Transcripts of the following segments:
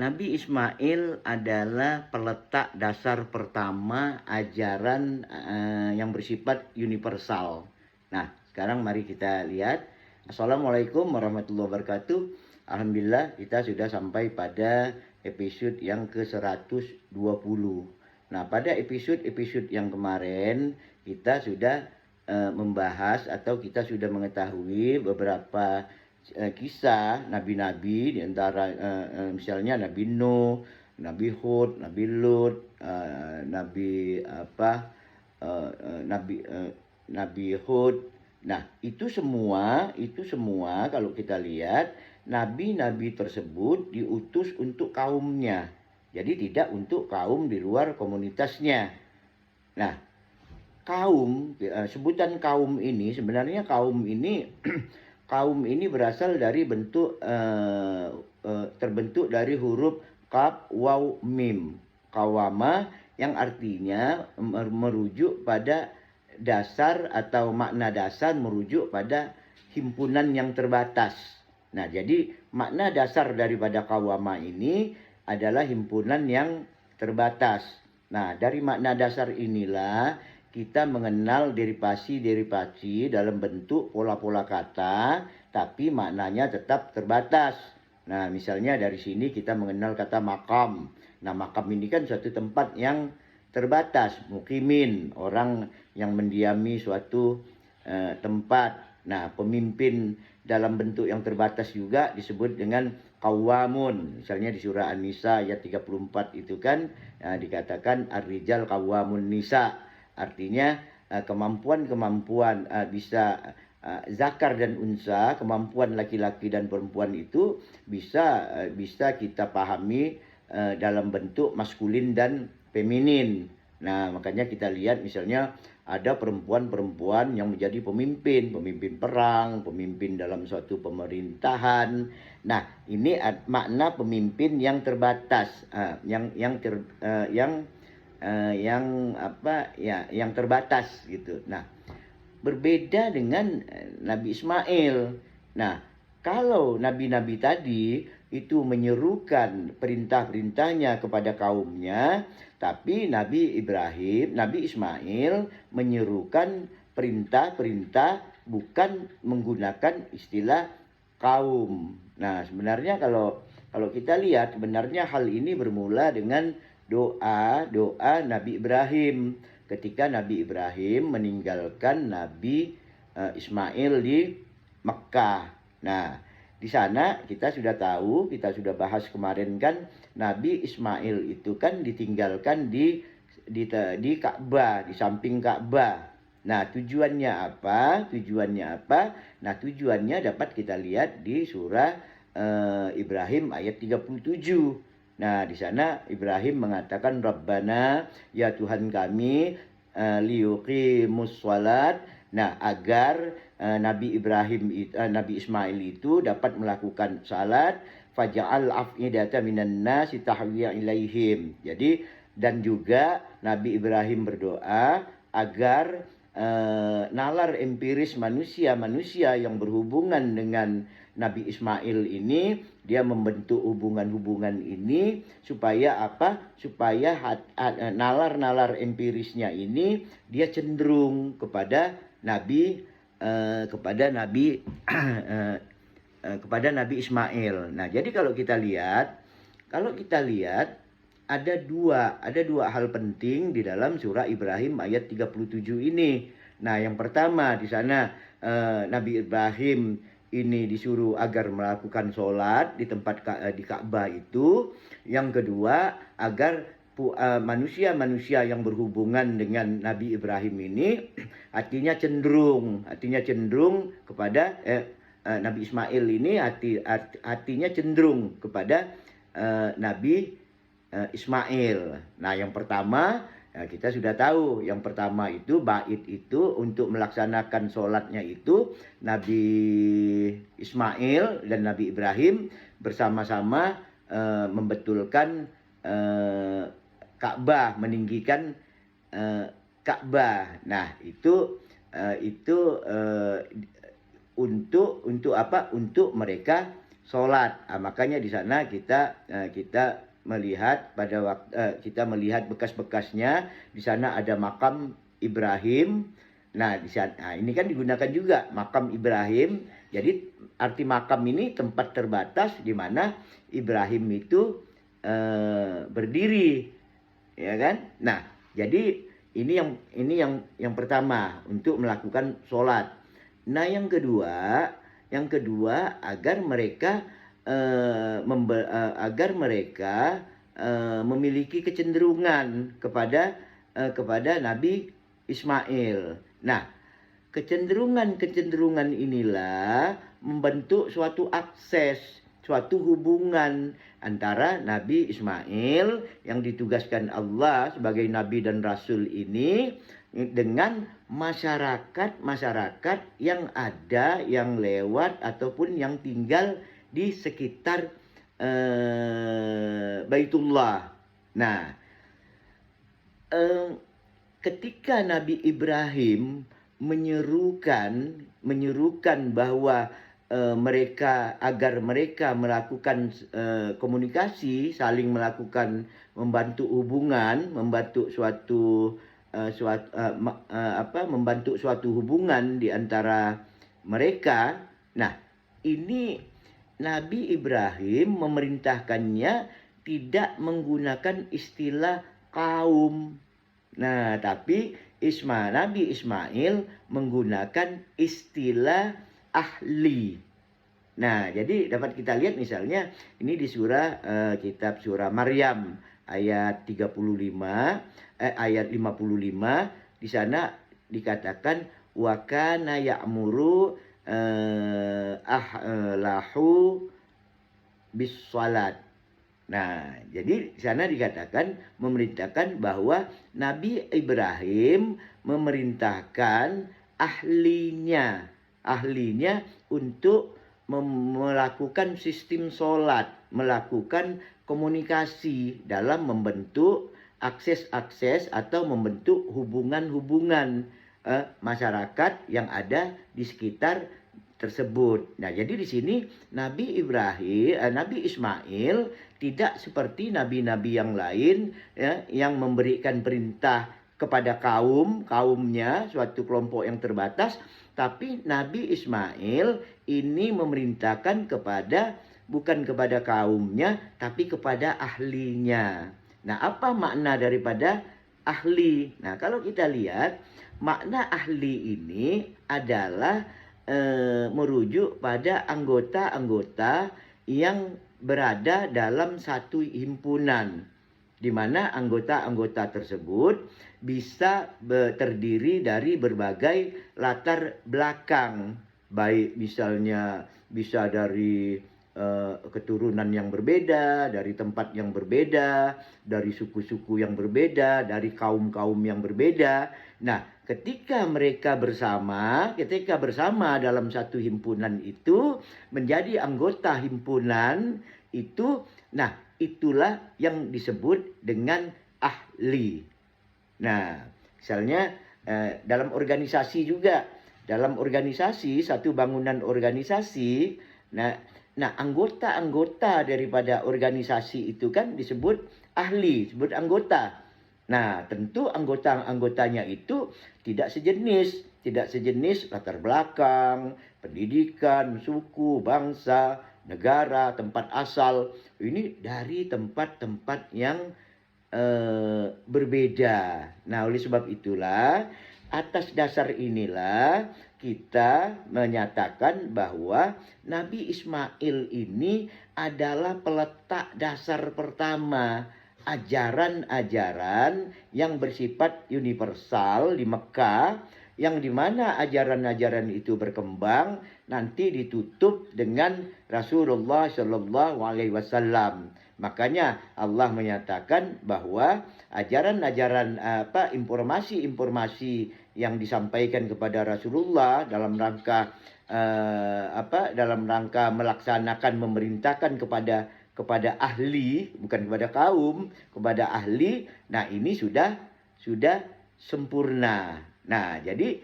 Nabi Ismail adalah peletak dasar pertama ajaran yang bersifat universal. Nah, sekarang mari kita lihat. Assalamualaikum warahmatullahi wabarakatuh. Alhamdulillah kita sudah sampai pada episode yang ke-120. Nah, pada episode yang kemarin kita sudah membahas atau kita sudah mengetahui beberapa kisah nabi-nabi, di antara misalnya Nabi Nuh, Nabi Hud, Nabi Lut, Nabi Hud. Nah, itu semua kalau kita lihat nabi-nabi tersebut diutus untuk kaumnya. Jadi tidak untuk kaum di luar komunitasnya. Nah, sebutan kaum ini sebenarnya kaum ini berasal dari terbentuk dari huruf kaf, waw, mim. Kawama yang artinya merujuk pada dasar atau makna dasar merujuk pada himpunan yang terbatas. Nah, jadi makna dasar daripada kawama ini adalah himpunan yang terbatas. Nah, dari makna dasar inilah kita mengenal derivasi dalam bentuk pola-pola kata, tapi maknanya tetap terbatas. Nah, misalnya dari sini kita mengenal kata makam. Nah, makam ini kan suatu tempat yang terbatas. Mukimin, orang yang mendiami suatu tempat. Nah, pemimpin dalam bentuk yang terbatas juga disebut dengan qawamun. Misalnya di surah An-Nisa ayat 34 itu kan dikatakan ar-rijal qawamun nisa. Artinya kemampuan bisa zakar dan unsa, kemampuan laki-laki dan perempuan itu bisa kita pahami dalam bentuk maskulin dan feminin. Nah, makanya kita lihat misalnya ada perempuan-perempuan yang menjadi pemimpin perang, pemimpin dalam suatu pemerintahan. Nah, ini makna pemimpin yang terbatas, yang terbatas gitu. Nah, berbeda dengan Nabi Ismail. Nah, kalau nabi-nabi tadi itu menyerukan perintah-perintahnya kepada kaumnya, tapi Nabi Ismail menyerukan perintah-perintah bukan menggunakan istilah kaum. Nah, sebenarnya kalau kita lihat, sebenarnya hal ini bermula dengan doa Nabi Ibrahim ketika Nabi Ibrahim meninggalkan Nabi Ismail di Mekah. Nah, di sana kita sudah tahu, kita sudah bahas kemarin kan, Nabi Ismail itu kan ditinggalkan di Ka'bah, di samping Ka'bah. Nah, tujuannya apa? Nah, tujuannya dapat kita lihat di surah Ibrahim ayat 37. Nah, di sana Ibrahim mengatakan Rabbana, ya Tuhan kami, liyuqimus shalat. Nah, agar Nabi Ismail itu dapat melakukan salat, faj'al af'idata minan nasi tahwi ilaihim. Jadi, dan juga Nabi Ibrahim berdoa agar nalar empiris manusia yang berhubungan dengan Nabi Ismail ini, dia membentuk hubungan-hubungan ini supaya apa? Supaya nalar-nalar empirisnya ini dia cenderung kepada Nabi kepada Nabi Ismail. Nah, jadi kalau kita lihat ada dua hal penting di dalam surah Ibrahim ayat 37 ini. Nah, yang pertama di sana Nabi Ibrahim ini disuruh agar melakukan sholat di tempat di Ka'bah itu. Yang kedua, agar manusia-manusia yang berhubungan dengan Nabi Ibrahim ini hatinya cenderung kepada Nabi Ismail ini hatinya cenderung kepada Nabi Ismail. Nah, yang pertama kita sudah tahu, yang pertama itu bait itu untuk melaksanakan sholatnya itu Nabi Ismail dan Nabi Ibrahim bersama-sama membetulkan Ka'bah, meninggikan Ka'bah. Nah, itu untuk apa? Untuk mereka sholat. Makanya di sana kita melihat pada waktu kita melihat bekas-bekasnya. Di sana ada makam Ibrahim. Nah, di sana ini kan digunakan juga makam Ibrahim. Jadi arti makam ini tempat terbatas di mana Ibrahim itu berdiri, ya kan? Nah, jadi ini yang pertama untuk melakukan sholat. Nah, yang kedua agar mereka memiliki kecenderungan kepada Nabi Ismail. Nah, kecenderungan inilah membentuk suatu akses, suatu hubungan antara Nabi Ismail yang ditugaskan Allah sebagai Nabi dan Rasul ini dengan masyarakat yang ada, yang lewat ataupun yang tinggal di sekitar Baitullah. Nah, ketika Nabi Ibrahim menyerukan bahwa agar mereka melakukan komunikasi, saling melakukan membantu hubungan, membantu suatu hubungan di antara mereka. Nah, ini Nabi Ibrahim memerintahkannya tidak menggunakan istilah kaum. Nah, tapi Nabi Ismail menggunakan istilah ahli. Nah, jadi dapat kita lihat misalnya ini di kitab surah Maryam ayat 55 di sana dikatakan wa kana ya'muru ahlahu bis salat. Nah, jadi di sana dikatakan memerintahkan bahwa Nabi Ibrahim memerintahkan ahlinya untuk melakukan sistem sholat, melakukan komunikasi dalam membentuk akses atau membentuk hubungan masyarakat yang ada di sekitar tersebut. Nah, jadi di sini Nabi Ismail tidak seperti nabi-nabi yang lain ya, yang memberikan perintah kepada kaumnya, suatu kelompok yang terbatas, tapi Nabi Ismail ini memerintahkan bukan kepada kaumnya, tapi kepada ahlinya. Nah, apa makna daripada ahli? Nah, kalau kita lihat makna ahli ini adalah merujuk pada anggota-anggota yang berada dalam satu himpunan, di mana anggota-anggota tersebut bisa terdiri dari berbagai latar belakang, baik misalnya bisa dari keturunan yang berbeda, dari tempat yang berbeda, dari suku-suku yang berbeda, dari kaum-kaum yang berbeda. Nah, ketika mereka bersama dalam satu himpunan itu, menjadi anggota himpunan itu, nah itulah yang disebut dengan ahli. Nah, misalnya dalam organisasi juga, satu bangunan organisasi, nah anggota-anggota daripada organisasi itu kan disebut ahli, disebut anggota. Nah, tentu anggota-anggotanya itu tidak sejenis latar belakang, pendidikan, suku, bangsa, negara, tempat asal. Ini dari tempat-tempat yang berbeda. Nah, oleh sebab itulah, atas dasar inilah kita menyatakan bahwa Nabi Ismail ini adalah peletak dasar pertama ajaran-ajaran yang bersifat universal di Mekah, yang dimana ajaran-ajaran itu berkembang nanti ditutup dengan Rasulullah Shallallahu Alaihi Wasallam. Makanya Allah menyatakan bahwa ajaran-ajaran informasi-informasi yang disampaikan kepada Rasulullah dalam rangka melaksanakan, memerintahkan kepada ahli, bukan kepada kaum, kepada ahli. Nah, ini sudah sempurna. Nah, jadi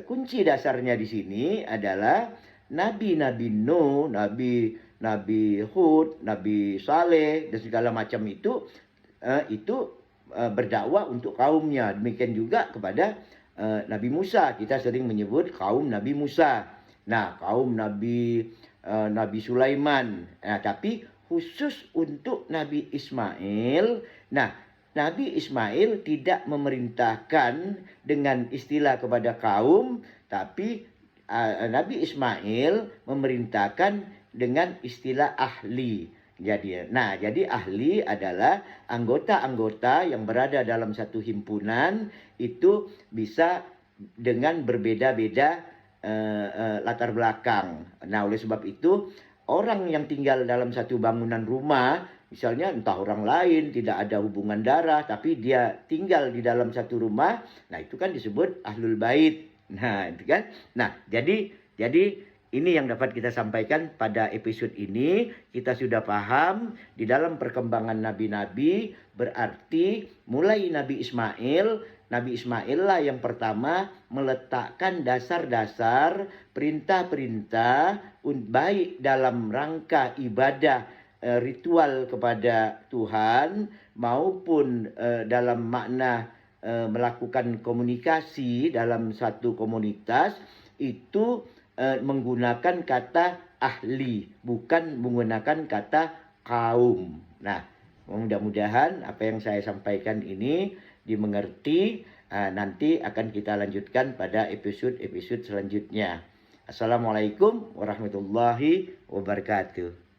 kunci dasarnya di sini adalah Nabi Nuh, Nabi Hud, Nabi Saleh dan segala macam itu berdakwah untuk kaumnya. Demikian juga kepada Nabi Musa. Kita sering menyebut kaum Nabi Musa. Nah, kaum Nabi Sulaiman. Nah, tapi khusus untuk Nabi Ismail. Nah, Nabi Ismail tidak memerintahkan dengan istilah kepada kaum, tapi Nabi Ismail memerintahkan dengan istilah ahli. Jadi ahli adalah anggota-anggota yang berada dalam satu himpunan itu bisa dengan berbeda-beda latar belakang. Nah, oleh sebab itu orang yang tinggal dalam satu bangunan rumah, misalnya entah orang lain tidak ada hubungan darah, tapi dia tinggal di dalam satu rumah, nah itu kan disebut ahlul bait. Nah, itu kan. Nah, jadi ini yang dapat kita sampaikan pada episode ini. Kita sudah paham di dalam perkembangan nabi-nabi, berarti mulai Nabi Ismail lah yang pertama meletakkan dasar-dasar perintah-perintah baik dalam rangka ibadah ritual kepada Tuhan maupun dalam makna melakukan komunikasi dalam satu komunitas itu menggunakan kata ahli, bukan menggunakan kata kaum. Nah, mudah-mudahan apa yang saya sampaikan ini dimengerti. Nanti akan kita lanjutkan pada episode-episode selanjutnya. Assalamualaikum warahmatullahi wabarakatuh.